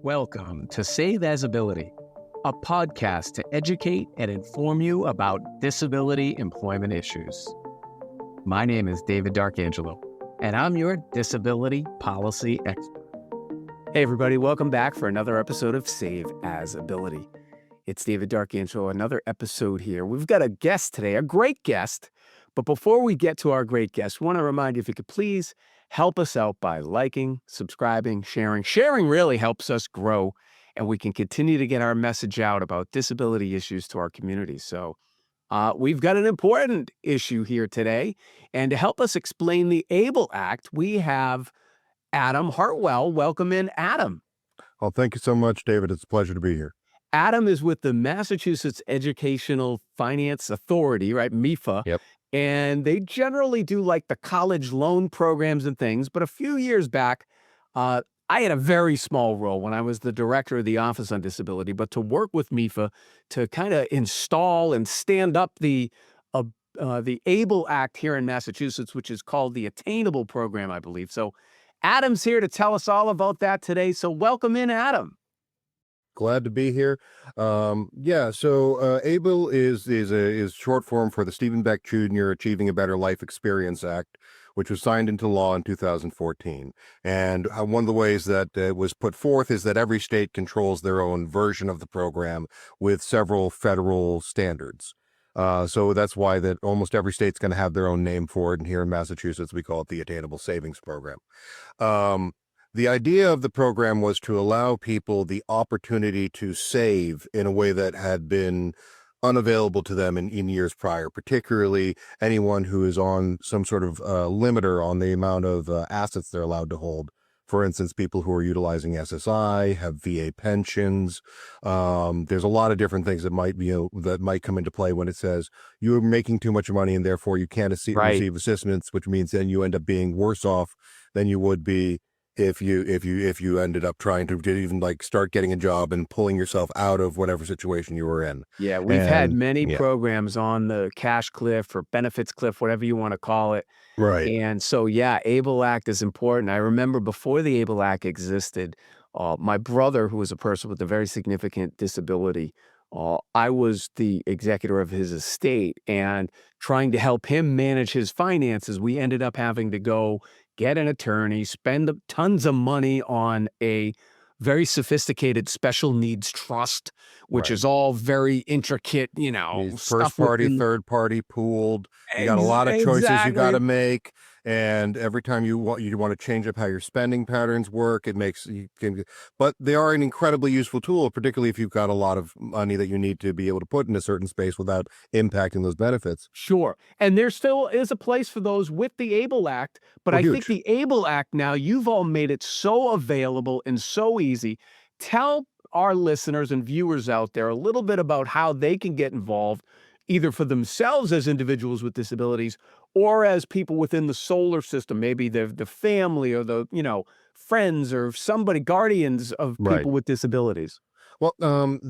Welcome to Save As Ability, a podcast to educate and inform you about disability employment issues. My name is David D'Arcangelo, and I'm your disability policy expert. Hey everybody, welcome back for another episode of Save As Ability. It's David D'Arcangelo, another episode here. We've got a guest today, a great guest. But before we get to our great guest, we want to remind you if you could please help us out by liking, subscribing, sharing. Sharing really helps us grow, and we can continue to get our message out about disability issues to our community. So we've got an important issue here today. And to help us explain the ABLE Act, we have Adam Hartwell. Welcome in, Adam. Well, thank you so much, David. It's a pleasure to be here. Adam is with the Massachusetts Educational Finance Authority, right? MIFA. Yep. And they generally do like the college loan programs and things. But a few years back, I had a very small role when I was the director of the Office on Disability, but to work with MIFA to kind of install and stand up the ABLE Act here in Massachusetts, which is called the Attainable program, I believe. So Adam's here to tell us all about that today. So welcome in, Adam. Glad to be here. So ABLE is short form for the Stephen Beck Jr. Achieving a Better Life Experience Act, which was signed into law in 2014. And one of the ways that it was put forth is that every state controls their own version of the program with several federal standards. So that's why that almost every state's going to have their own name for it. And here in Massachusetts, we call it the Attainable Savings Program. The idea of the program was to allow people the opportunity to save in a way that had been unavailable to them in years prior, particularly anyone who is on some sort of limiter on the amount of assets they're allowed to hold. For instance, people who are utilizing SSI, have VA pensions. There's a lot of different things that might come into play when it says you're making too much money and therefore you can't receive assistance, which means then you end up being worse off than you would be if you ended up trying to even like start getting a job and pulling yourself out of whatever situation you were in. Yeah, we've had many programs on the cash cliff or benefits cliff, whatever you want to call it. Right. And so, yeah, ABLE Act is important. I remember before the ABLE Act existed, my brother, who was a person with a very significant disability, I was the executor of his estate, and trying to help him manage his finances, we ended up having to go get an attorney, spend tons of money on a very sophisticated special needs trust, which is all very intricate, first party, third party, pooled. You got a lot of choices you got to make. And every time you want to change up how your spending patterns work, but they are an incredibly useful tool, particularly if you've got a lot of money that you need to be able to put in a certain space without impacting those benefits. Sure. And there still is a place for those with the ABLE Act, but I think the ABLE Act now, you've all made it so available and so easy. Tell our listeners and viewers out there a little bit about how they can get involved, either for themselves as individuals with disabilities or as people within the solar system, maybe the family or the, friends or somebody, guardians of people with disabilities. Well, once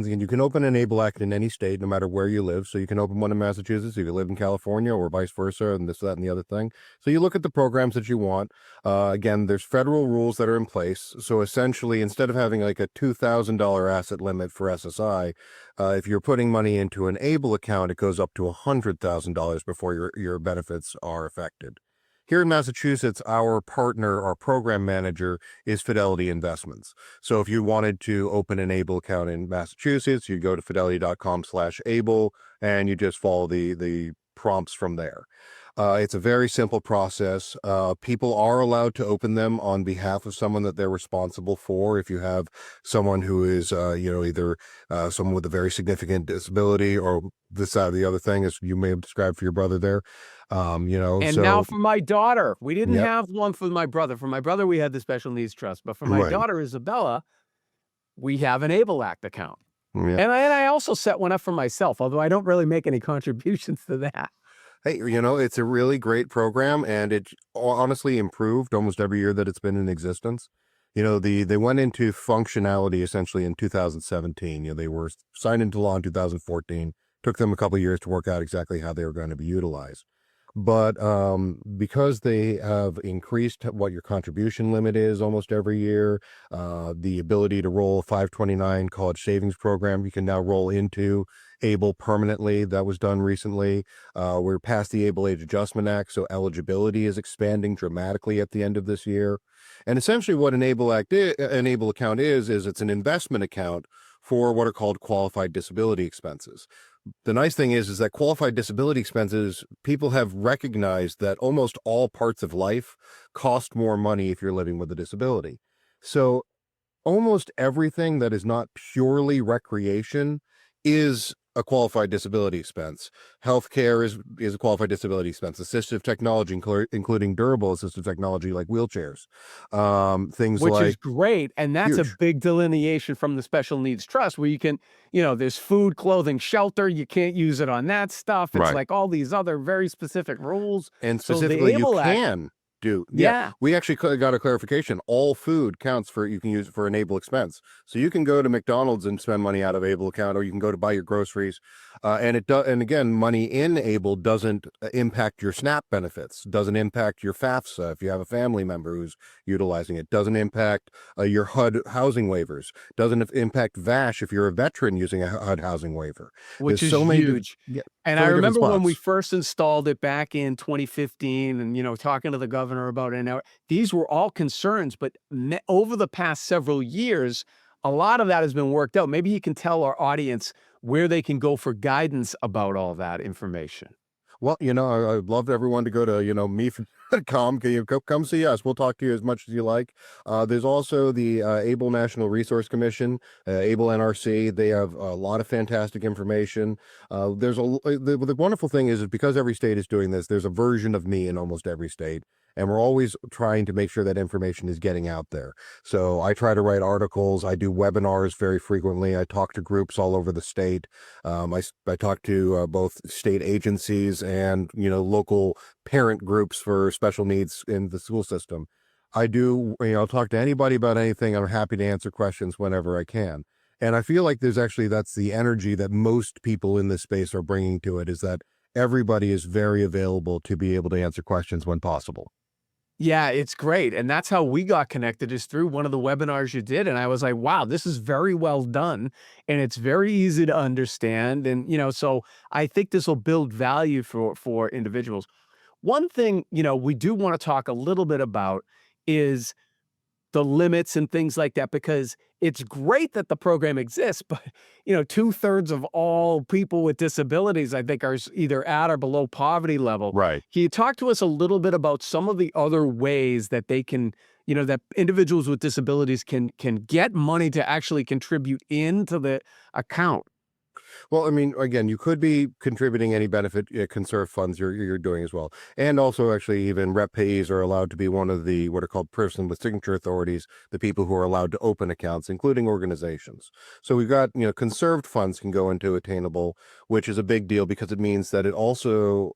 again, you can open an ABLE Act in any state, no matter where you live. So you can open one in Massachusetts if you live in California, or vice versa, and this, that, and the other thing. So you look at the programs that you want. Again, there's federal rules that are in place. So essentially, instead of having like a $2,000 asset limit for SSI, if you're putting money into an ABLE account, it goes up to $100,000 before your benefits are affected. Here in Massachusetts, our partner, our program manager, is Fidelity Investments. So if you wanted to open an ABLE account in Massachusetts, you go to fidelity.com/ABLE and you just follow the prompts from there. It's a very simple process. People are allowed to open them on behalf of someone that they're responsible for. If you have someone who is, either someone with a very significant disability or this side of the other thing, as you may have described for your brother there. Now for my daughter, we didn't have one for my brother. For my brother, we had the special needs trust, but for my daughter, Isabella, we have an ABLE Act account. And I also set one up for myself, although I don't really make any contributions to that. Hey, it's a really great program, and it honestly improved almost every year that it's been in existence. They went into functionality essentially in 2017. They were signed into law in 2014. Took them a couple of years to work out exactly how they were going to be utilized. But because they have increased what your contribution limit is almost every year, the ability to roll a 529 college savings program, you can now roll into ABLE permanently. That was done recently. We're past the ABLE Age Adjustment Act, so eligibility is expanding dramatically at the end of this year. And essentially, what an ABLE account is it's an investment account for what are called qualified disability expenses. The nice thing is that qualified disability expenses, people have recognized that almost all parts of life cost more money if you're living with a disability. So almost everything that is not purely recreation is a qualified disability expense. Healthcare is a qualified disability expense. Assistive technology, including durable assistive technology like wheelchairs, things Which is like great, and that's a huge. big delineation from the special needs trust where you can, there's food, clothing, shelter, you can't use it on that stuff. It's Right. like all these other very specific rules. And So the specifically, you ABLE Act, can do, yeah, yeah, we actually got a clarification. All food counts for, you can use it for an ABLE expense. So you can go to McDonald's and spend money out of ABLE account, or you can go to buy your groceries. And it does, and again, money in ABLE doesn't impact your SNAP benefits, doesn't impact your FAFSA if you have a family member who's utilizing it, doesn't impact your HUD housing waivers, doesn't impact VASH if you're a veteran using a HUD housing waiver. which There's is so many, huge. yeah, And so I many different remember when we spots. first installed it back in 2015 and, talking to the governor about it. Now, these were all concerns, but over the past several years, a lot of that has been worked out. Maybe you can tell our audience where they can go for guidance about all that information. Well, I'd love everyone to go to, me.com. Can you come see us? We'll talk to you as much as you like. There's also the ABLE National Resource Commission, ABLE NRC. They have a lot of fantastic information. The wonderful thing is because every state is doing this, there's a version of me in almost every state. And we're always trying to make sure that information is getting out there. So I try to write articles. I do webinars very frequently. I talk to groups all over the state. I talk to both state agencies and local parent groups for special needs in the school system. I do, I'll talk to anybody about anything. I'm happy to answer questions whenever I can. And I feel like that's the energy that most people in this space are bringing to it, is that everybody is very available to be able to answer questions when possible. Yeah, it's great. And that's how we got connected, is through one of the webinars you did. And I was like, wow, this is very well done. And it's very easy to understand. And, so I think this will build value for individuals. One thing, we do want to talk a little bit about is the limits and things like that, because it's great that the program exists, but 2/3 of all people with disabilities, I think, are either at or below poverty level. Right. Can you talk to us a little bit about some of the other ways that they can, that individuals with disabilities can get money to actually contribute into the account? Well, I mean, again, you could be contributing any benefit conserve funds you're doing as well, and also actually even rep payees are allowed to be one of the what are called person with signature authorities, the people who are allowed to open accounts, including organizations. So we've got conserved funds can go into Attainable, which is a big deal because it means that it also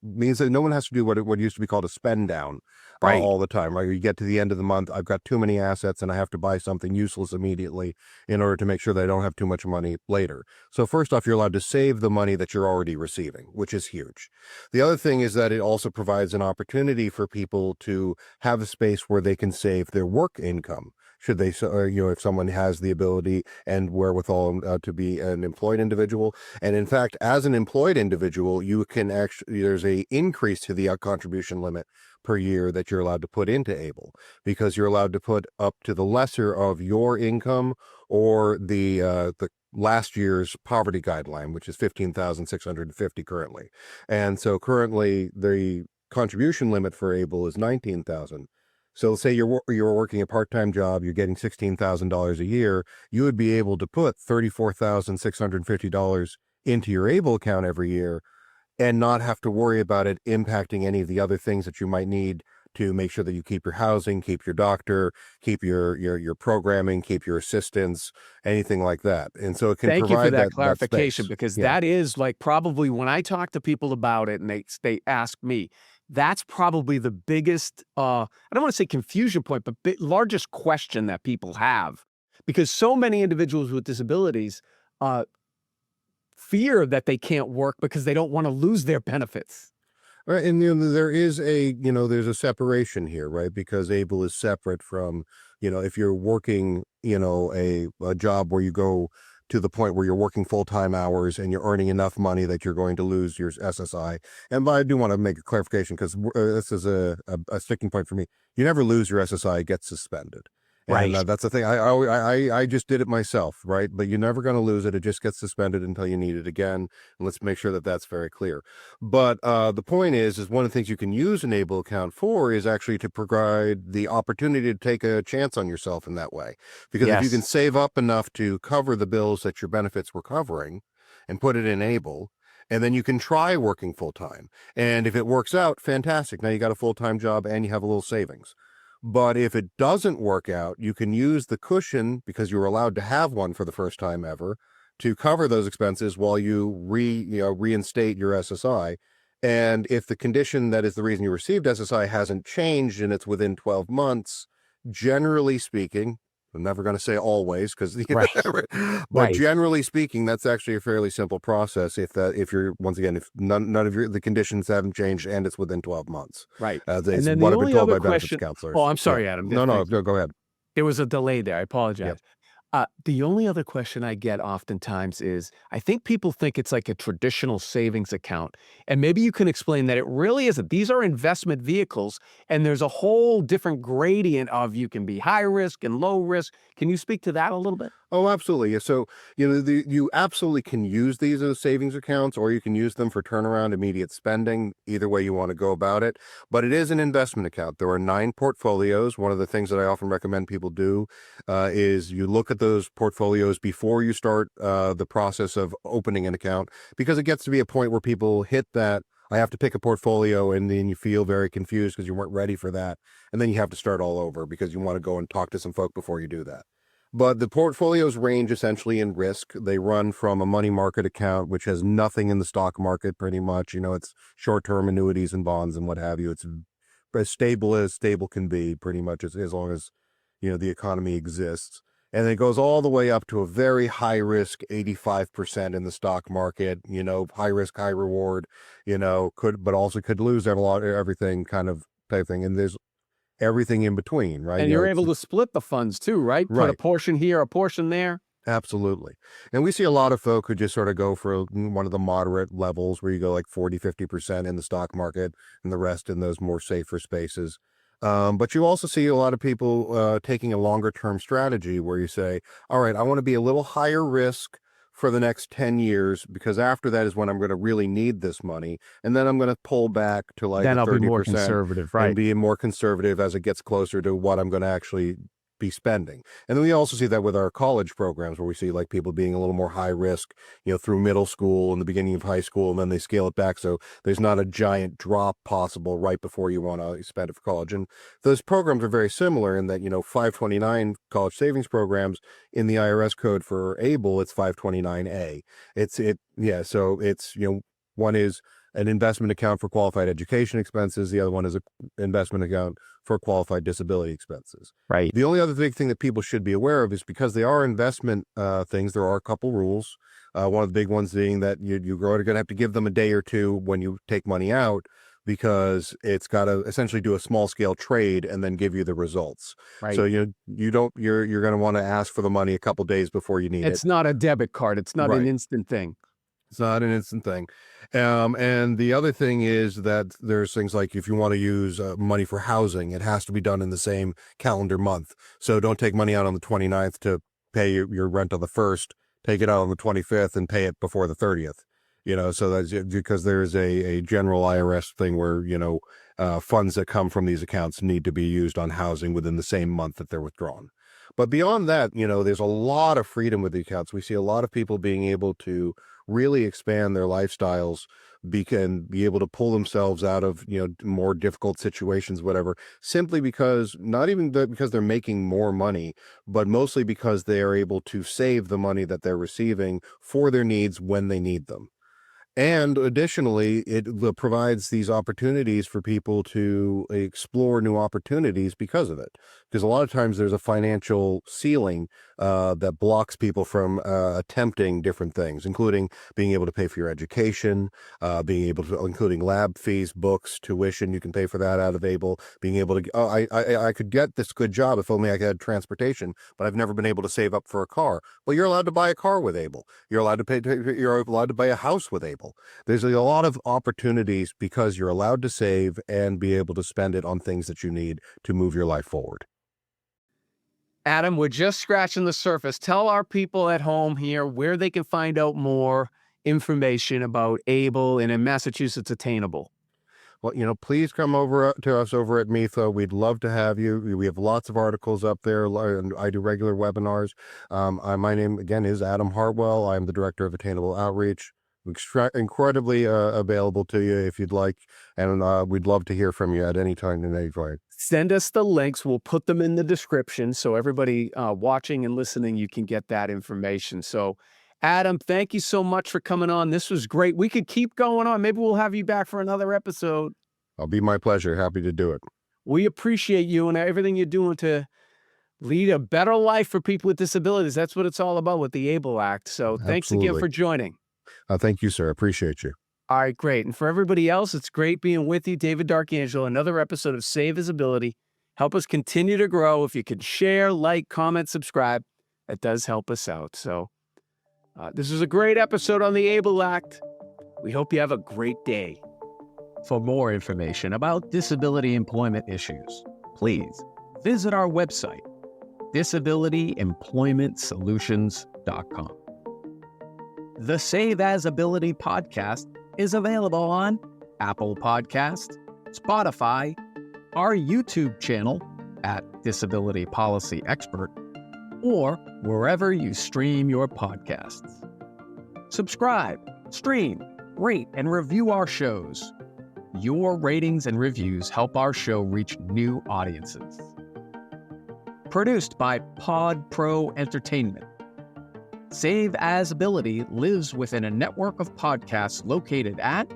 means that no one has to do what used to be called a spend down Right. all the time. Right, you get to the end of the month, I've got too many assets, and I have to buy something useless immediately in order to make sure that I don't have too much money later. So first off, you're allowed to save the money that you're already receiving, which is huge. The other thing is that it also provides an opportunity for people to have a space where they can save their work income. Should they, if someone has the ability and wherewithal to be an employed individual. And in fact, as an employed individual, you can actually, there's a increase to the contribution limit per year that you're allowed to put into ABLE, because you're allowed to put up to the lesser of your income or the last year's poverty guideline, which is 15,650 currently. And so currently the contribution limit for ABLE is 19,000. So say you're working a part-time job, you're getting $16,000 a year, you would be able to put $34,650 into your ABLE account every year and not have to worry about it impacting any of the other things that you might need to make sure that you keep your housing, keep your doctor, keep your programming, keep your assistants, anything like that. And so it can Thank you for provide that that clarification, space. because Yeah. that is like probably when I talk to people about it and they ask me, that's probably the biggest, I don't want to say confusion point, but largest question that people have, because so many individuals with disabilities uh, fear that they can't work because they don't want to lose their benefits. Right, and there is there's a separation here, right? Because able is separate from, if you're working, a job where you go to the point where you're working full-time hours and you're earning enough money that you're going to lose your SSI. And I do want to make a clarification because this is a sticking point for me. You never lose your SSI; it gets suspended. And Right. that's the thing. I just did it myself, right? But you're never going to lose it. It just gets suspended until you need it again. And let's make sure that that's very clear. But the point is one of the things you can use an ABLE account for is actually to provide the opportunity to take a chance on yourself in that way. Because if you can Yes. save up enough to cover the bills that your benefits were covering and put it in ABLE, and then you can try working full time. And if it works out, fantastic. Now you got a full-time job and you have a little savings. But if it doesn't work out, you can use the cushion, because you were allowed to have one for the first time ever, to cover those expenses while you reinstate your SSI. And if the condition that is the reason you received SSI hasn't changed and it's within 12 months, generally speaking, I'm never going to say always because, Right. but Right. generally speaking, that's actually a fairly simple process. If you're, once again, if none of the conditions haven't changed and it's within 12 months, Right. is And then what the I've been only told other by benefits question. Oh, counselors. I'm Yeah. sorry, Adam. No, Thank you. go ahead. There was a delay there. I Yep. apologize. The only other question I get oftentimes is, I think people think it's like a traditional savings account, and maybe you can explain that it really isn't. These are investment vehicles, and there's a whole different gradient of you can be high risk and low risk. Can you speak to that a little bit? Oh, absolutely. Yeah. So, you absolutely can use these as savings accounts, or you can use them for turnaround immediate spending, either way you want to go about it. But it is an investment account. There are 9 portfolios. One of the things that I often recommend people do is you look at those portfolios before you start the process of opening an account, because it gets to be a point where people hit that. I have to pick a portfolio, and then you feel very confused because you weren't ready for that. And then you have to start all over because you want to go and talk to some folk before you do that. But the portfolios range essentially in risk. They run from a money market account, which has nothing in the stock market pretty much. It's short-term annuities and bonds and what have you. It's as stable can be pretty much as long as, the economy exists. And it goes all the way up to a very high risk, 85% in the stock market, high risk, high reward, but also could lose everything kind of type thing. And there's everything in between, right? And you're able to split the funds too, right? Put a Right. portion here, a portion there. Absolutely. And we see a lot of folk who just sort of go for one of the moderate levels where you go like 40-50% in the stock market and the rest in those more safer spaces. But you also see a lot of people taking a longer term strategy where you say, all right, I want to be a little higher risk for the next 10 years, because after that is when I'm going to really need this money. And then I'm going to pull back to like Then a I'll be more 30% conservative, and right? be more conservative as it gets closer to what I'm going to actually be spending. And then we also see that with our college programs, where we see like people being a little more high risk, through middle school and the beginning of high school, and then they scale it back. So there's not a giant drop possible right before you want to spend it for college. And those programs are very similar in that, 529 college savings programs in the IRS code for ABLE, it's 529A. So it's, one is an investment account for qualified education expenses. The other one is an investment account for qualified disability expenses. Right. The only other big thing that people should be aware of is, because they are investment things, there are a couple rules. One of the big ones being that you're going to have to give them a day or two when you take money out, because it's got to essentially do a small scale trade and then give you the results. So Right. you're going to want to ask for the money a couple days before you need it. It's not a debit card. It's not an Right. instant thing. It's not an instant thing. And the other thing is that there's things like, if you want to use money for housing, it has to be done in the same calendar month. So don't take money out on the 29th to pay your rent on the 1st. Take it out on the 25th and pay it before the 30th. So that's because there's a general IRS thing where, funds that come from these accounts need to be used on housing within the same month that they're withdrawn. But beyond that, there's a lot of freedom with the accounts. We see a lot of people being able to really expand their lifestyles, and be able to pull themselves out of, more difficult situations, whatever, simply because, not even because they're making more money, but mostly because they are able to save the money that they're receiving for their needs when they need them. And additionally, it provides these opportunities for people to explore new opportunities because of it. Because a lot of times there's a financial ceiling that blocks people from attempting different things, including being able to pay for your education, including lab fees, books, tuition. You can pay for that out of ABLE. Being able to, I could get this good job if only I had transportation, but I've never been able to save up for a car. Well, you're allowed to buy a car with ABLE. You're allowed to buy a house with ABLE. There's a lot of opportunities because you're allowed to save and be able to spend it on things that you need to move your life forward. Adam, we're just scratching the surface. Tell our people at home here where they can find out more information about ABLE and in Massachusetts Attainable. Well, please come over to us over at METHA. We'd love to have you. We have lots of articles up there, and I do regular webinars. My name, again, is Adam Hartwell. I'm the Director of Attainable Outreach. Incredibly available to you if you'd like, and we'd love to hear from you at any time and any point. Send us the links. We'll put them in the description so everybody watching and listening, you can get that information. So, Adam, thank you so much for coming on. This was great. We could keep going on. Maybe we'll have you back for another episode. It'll be my pleasure. Happy to do it. We appreciate you and everything you're doing to lead a better life for people with disabilities. That's what it's all about with the ABLE Act. So thanks again for joining. Thank you, sir. Appreciate you. All right, great. And for everybody else, it's great being with you. David D'Arcangelo, another episode of Save Visibility. Help us continue to grow. If you could share, like, comment, subscribe, that does help us out. So this is a great episode on the ABLE Act. We hope you have a great day. For more information about disability employment issues, please visit our website, disabilityemploymentsolutions.com. The Save As Ability podcast is available on Apple Podcast, Spotify, our YouTube channel at Disability Policy Expert, or wherever you stream your podcasts. Subscribe, stream, rate, and review our shows. Your ratings and reviews help our show reach new audiences. Produced by Pod Pro Entertainment. Save As Ability lives within a network of podcasts located at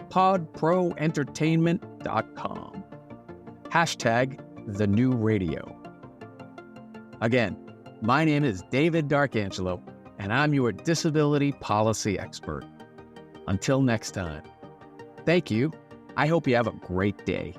podproentertainment.com. #TheNewRadio. Again, my name is David D'Arcangelo, and I'm your disability policy expert. Until next time, thank you. I hope you have a great day.